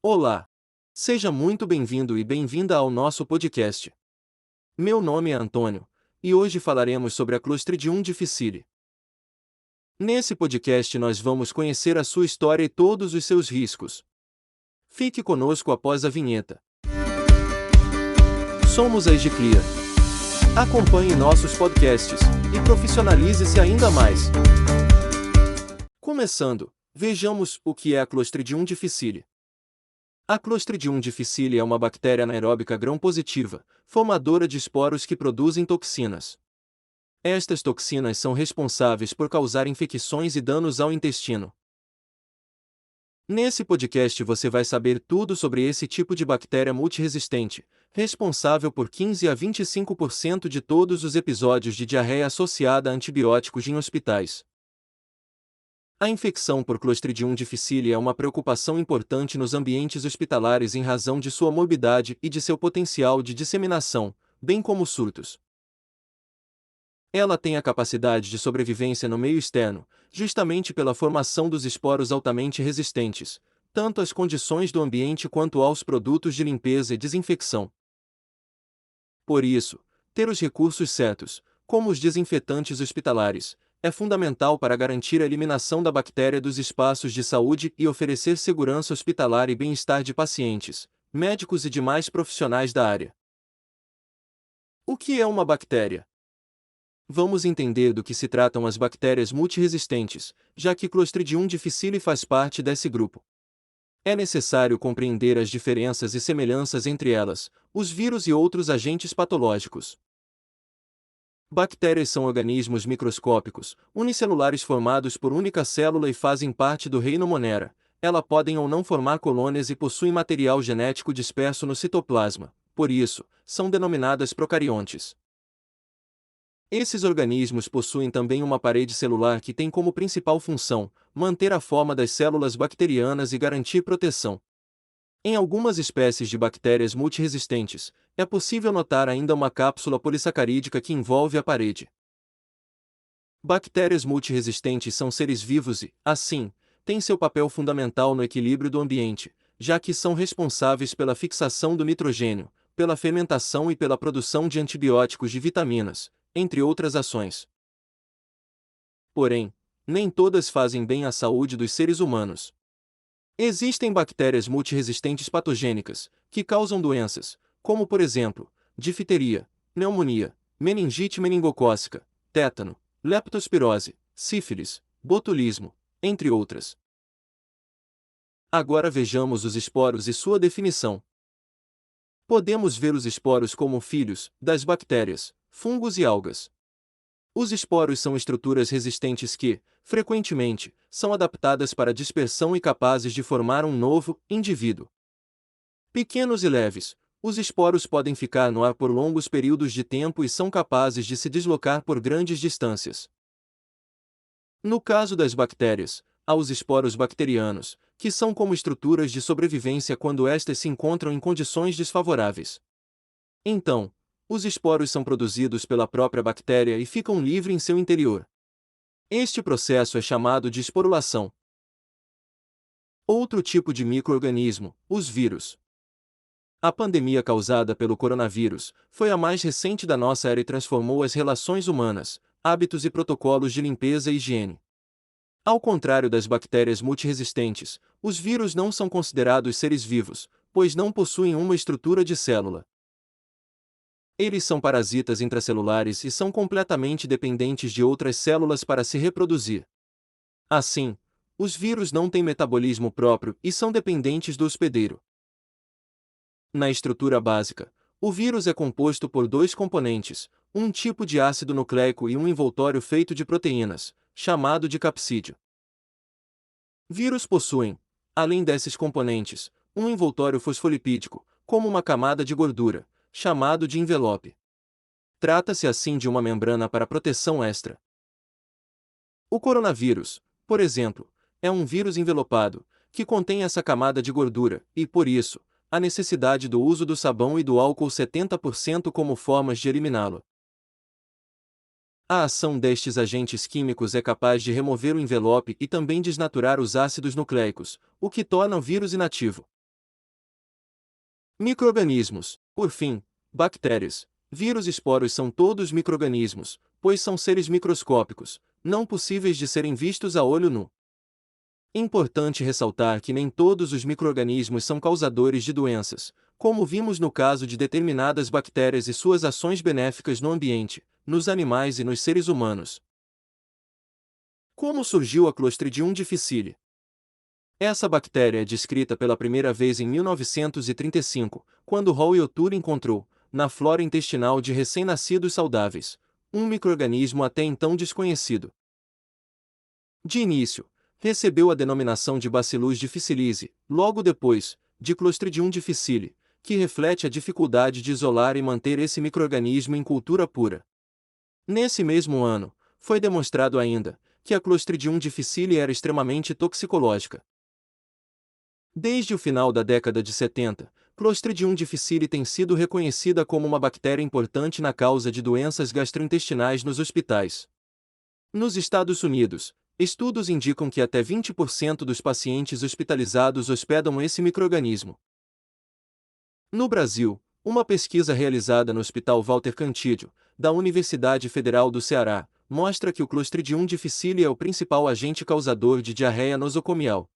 Olá! Seja muito bem-vindo e bem-vinda ao nosso podcast. Meu nome é Antônio, e hoje falaremos sobre a Clostridium difficile. Nesse podcast nós vamos conhecer a sua história e todos os seus riscos. Fique conosco após a vinheta. Somos a EGCLIA. Acompanhe nossos podcasts e profissionalize-se ainda mais. Começando, vejamos o que é a Clostridium difficile. A Clostridium difficile é uma bactéria anaeróbica gram-positiva, formadora de esporos que produzem toxinas. Estas toxinas são responsáveis por causar infecções e danos ao intestino. Nesse podcast você vai saber tudo sobre esse tipo de bactéria multiresistente, responsável por 15 a 25% de todos os episódios de diarreia associada a antibióticos em hospitais. A infecção por Clostridium difficile é uma preocupação importante nos ambientes hospitalares em razão de sua morbidade e de seu potencial de disseminação, bem como surtos. Ela tem a capacidade de sobrevivência no meio externo, justamente pela formação dos esporos altamente resistentes, tanto às condições do ambiente quanto aos produtos de limpeza e desinfecção. Por isso, ter os recursos certos, como os desinfetantes hospitalares, é fundamental para garantir a eliminação da bactéria dos espaços de saúde e oferecer segurança hospitalar e bem-estar de pacientes, médicos e demais profissionais da área. O que é uma bactéria? Vamos entender do que se tratam as bactérias multiresistentes, já que Clostridium difficile faz parte desse grupo. É necessário compreender as diferenças e semelhanças entre elas, os vírus e outros agentes patológicos. Bactérias são organismos microscópicos, unicelulares formados por única célula e fazem parte do reino Monera. Elas podem ou não formar colônias e possuem material genético disperso no citoplasma, por isso, são denominadas procariontes. Esses organismos possuem também uma parede celular que tem como principal função manter a forma das células bacterianas e garantir proteção. Em algumas espécies de bactérias multiresistentes, é possível notar ainda uma cápsula polissacarídica que envolve a parede. Bactérias multiresistentes são seres vivos e, assim, têm seu papel fundamental no equilíbrio do ambiente, já que são responsáveis pela fixação do nitrogênio, pela fermentação e pela produção de antibióticos e vitaminas, entre outras ações. Porém, nem todas fazem bem à saúde dos seres humanos. Existem bactérias multiresistentes patogênicas, que causam doenças, como por exemplo, difteria, pneumonia, meningite meningocócica, tétano, leptospirose, sífilis, botulismo, entre outras. Agora vejamos os esporos e sua definição. Podemos ver os esporos como filhos das bactérias, fungos e algas. Os esporos são estruturas resistentes que, frequentemente, são adaptadas para dispersão e capazes de formar um novo indivíduo. Pequenos e leves, os esporos podem ficar no ar por longos períodos de tempo e são capazes de se deslocar por grandes distâncias. No caso das bactérias, há os esporos bacterianos, que são como estruturas de sobrevivência quando estas se encontram em condições desfavoráveis. Então, os esporos são produzidos pela própria bactéria e ficam livres em seu interior. Este processo é chamado de esporulação. Outro tipo de micro-organismo, os vírus. A pandemia causada pelo coronavírus foi a mais recente da nossa era e transformou as relações humanas, hábitos e protocolos de limpeza e higiene. Ao contrário das bactérias multiresistentes, os vírus não são considerados seres vivos, pois não possuem uma estrutura de célula. Eles são parasitas intracelulares e são completamente dependentes de outras células para se reproduzir. Assim, os vírus não têm metabolismo próprio e são dependentes do hospedeiro. Na estrutura básica, o vírus é composto por dois componentes, um tipo de ácido nucleico e um envoltório feito de proteínas, chamado de capsídeo. Vírus possuem, além desses componentes, um envoltório fosfolipídico, como uma camada de gordura, chamado de envelope. Trata-se assim de uma membrana para proteção extra. O coronavírus, por exemplo, é um vírus envelopado, que contém essa camada de gordura, e por isso, a necessidade do uso do sabão e do álcool 70% como formas de eliminá-lo. A ação destes agentes químicos é capaz de remover o envelope e também desnaturar os ácidos nucleicos, o que torna o vírus inativo. Micro-organismos, por fim, bactérias, vírus e esporos são todos micro-organismos, pois são seres microscópicos, não possíveis de serem vistos a olho nu. Importante ressaltar que nem todos os micro-organismos são causadores de doenças, como vimos no caso de determinadas bactérias e suas ações benéficas no ambiente, nos animais e nos seres humanos. Como surgiu a Clostridium difficile? Essa bactéria é descrita pela primeira vez em 1935, quando Hall e O'Toole encontrou, na flora intestinal de recém-nascidos saudáveis, um micro-organismo até então desconhecido. De início, recebeu a denominação de Bacillus difficile, logo depois, de Clostridium difficile, que reflete a dificuldade de isolar e manter esse micro-organismo em cultura pura. Nesse mesmo ano, foi demonstrado ainda que a Clostridium difficile era extremamente toxicológica. Desde o final da década de 70, Clostridium difficile tem sido reconhecida como uma bactéria importante na causa de doenças gastrointestinais nos hospitais. Nos Estados Unidos, estudos indicam que até 20% dos pacientes hospitalizados hospedam esse micro-organismo. No Brasil, uma pesquisa realizada no Hospital Walter Cantídio, da Universidade Federal do Ceará, mostra que o Clostridium difficile é o principal agente causador de diarreia nosocomial.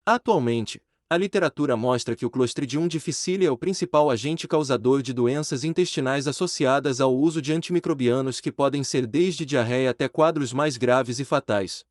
Atualmente, a literatura mostra que o Clostridium difficile é o principal agente causador de doenças intestinais associadas ao uso de antimicrobianos que podem ser desde diarreia até quadros mais graves e fatais.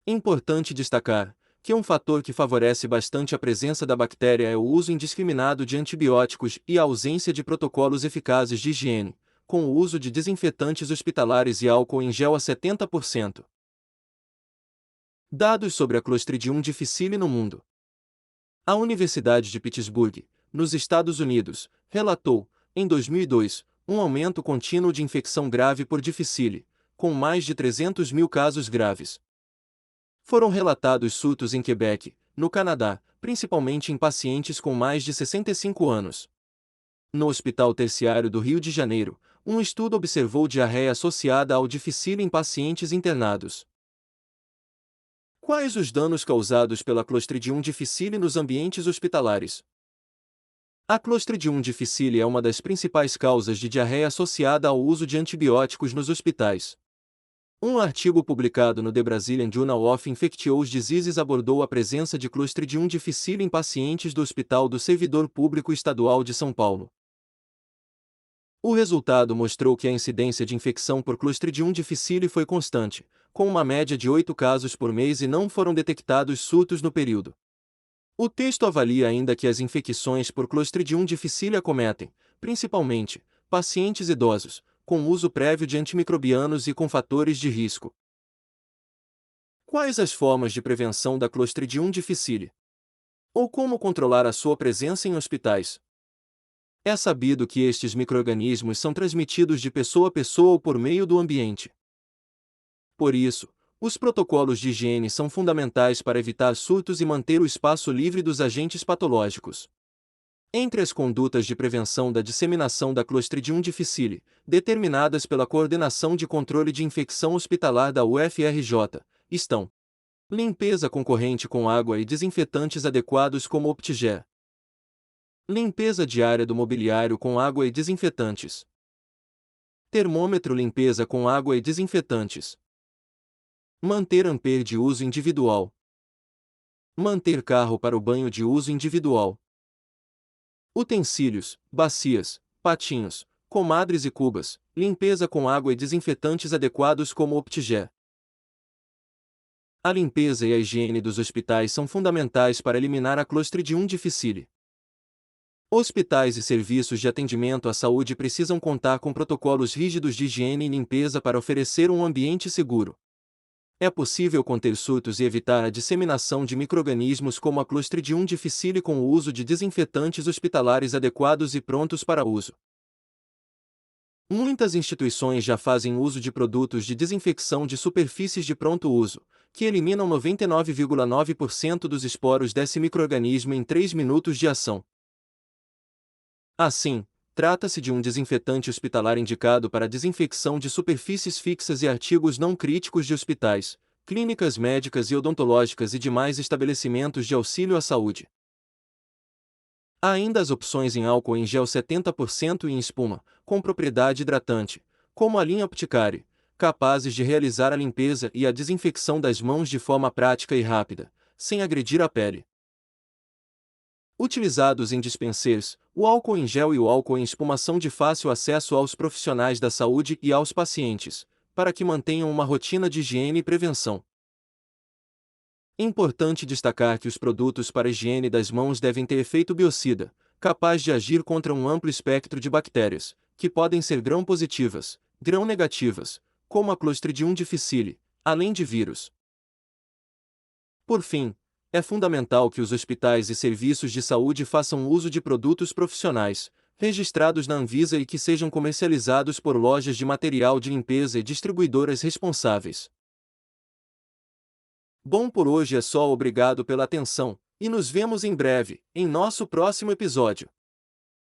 Importante destacar que um fator que favorece bastante a presença da bactéria é o uso indiscriminado de antibióticos e a ausência de protocolos eficazes de higiene, com o uso de desinfetantes hospitalares e álcool em gel a 70%. Dados sobre a Clostridium difficile no mundo. A Universidade de Pittsburgh, nos Estados Unidos, relatou, em 2002, um aumento contínuo de infecção grave por difficile, com mais de 300 mil casos graves. Foram relatados surtos em Quebec, no Canadá, principalmente em pacientes com mais de 65 anos. No Hospital Terciário do Rio de Janeiro, um estudo observou diarreia associada ao difficile em pacientes internados. Quais os danos causados pela Clostridium difficile nos ambientes hospitalares? A Clostridium difficile é uma das principais causas de diarreia associada ao uso de antibióticos nos hospitais. Um artigo publicado no The Brazilian Journal of Infectious Diseases abordou a presença de Clostridium difficile em pacientes do Hospital do Servidor Público Estadual de São Paulo. O resultado mostrou que a incidência de infecção por Clostridium difficile foi constante, com uma média de 8 casos por mês e não foram detectados surtos no período. O texto avalia ainda que as infecções por Clostridium difficile acometem, principalmente, pacientes idosos, com uso prévio de antimicrobianos e com fatores de risco. Quais as formas de prevenção da Clostridium difficile? Ou como controlar a sua presença em hospitais? É sabido que estes micro-organismos são transmitidos de pessoa a pessoa ou por meio do ambiente. Por isso, os protocolos de higiene são fundamentais para evitar surtos e manter o espaço livre dos agentes patológicos. Entre as condutas de prevenção da disseminação da Clostridium difficile, determinadas pela Coordenação de Controle de Infecção Hospitalar da UFRJ, estão: limpeza concorrente com água e desinfetantes adequados como Optigel. Limpeza diária do mobiliário com água e desinfetantes. Termômetro limpeza com água e desinfetantes. Manter amper de uso individual. Manter carro para o banho de uso individual. Utensílios, bacias, patinhos, comadres e cubas, limpeza com água e desinfetantes adequados como Optigel. A limpeza e a higiene dos hospitais são fundamentais para eliminar a Clostridium difficile. Hospitais e serviços de atendimento à saúde precisam contar com protocolos rígidos de higiene e limpeza para oferecer um ambiente seguro. É possível conter surtos e evitar a disseminação de micro-organismos como a Clostridium difficile com o uso de desinfetantes hospitalares adequados e prontos para uso. Muitas instituições já fazem uso de produtos de desinfecção de superfícies de pronto uso, que eliminam 99,9% dos esporos desse micro-organismo em 3 minutos de ação. Assim, trata-se de um desinfetante hospitalar indicado para desinfecção de superfícies fixas e artigos não críticos de hospitais, clínicas médicas e odontológicas e demais estabelecimentos de auxílio à saúde. Há ainda as opções em álcool em gel 70% e em espuma, com propriedade hidratante, como a linha Apticare, capazes de realizar a limpeza e a desinfecção das mãos de forma prática e rápida, sem agredir a pele. Utilizados em dispensers, o álcool em gel e o álcool em espuma são de fácil acesso aos profissionais da saúde e aos pacientes, para que mantenham uma rotina de higiene e prevenção. É importante destacar que os produtos para higiene das mãos devem ter efeito biocida, capaz de agir contra um amplo espectro de bactérias, que podem ser gram-positivas, gram-negativas, como a Clostridium difficile, além de vírus. Por fim, é fundamental que os hospitais e serviços de saúde façam uso de produtos profissionais, registrados na Anvisa e que sejam comercializados por lojas de material de limpeza e distribuidoras responsáveis. Bom, por hoje é só, obrigado pela atenção, e nos vemos em breve, em nosso próximo episódio.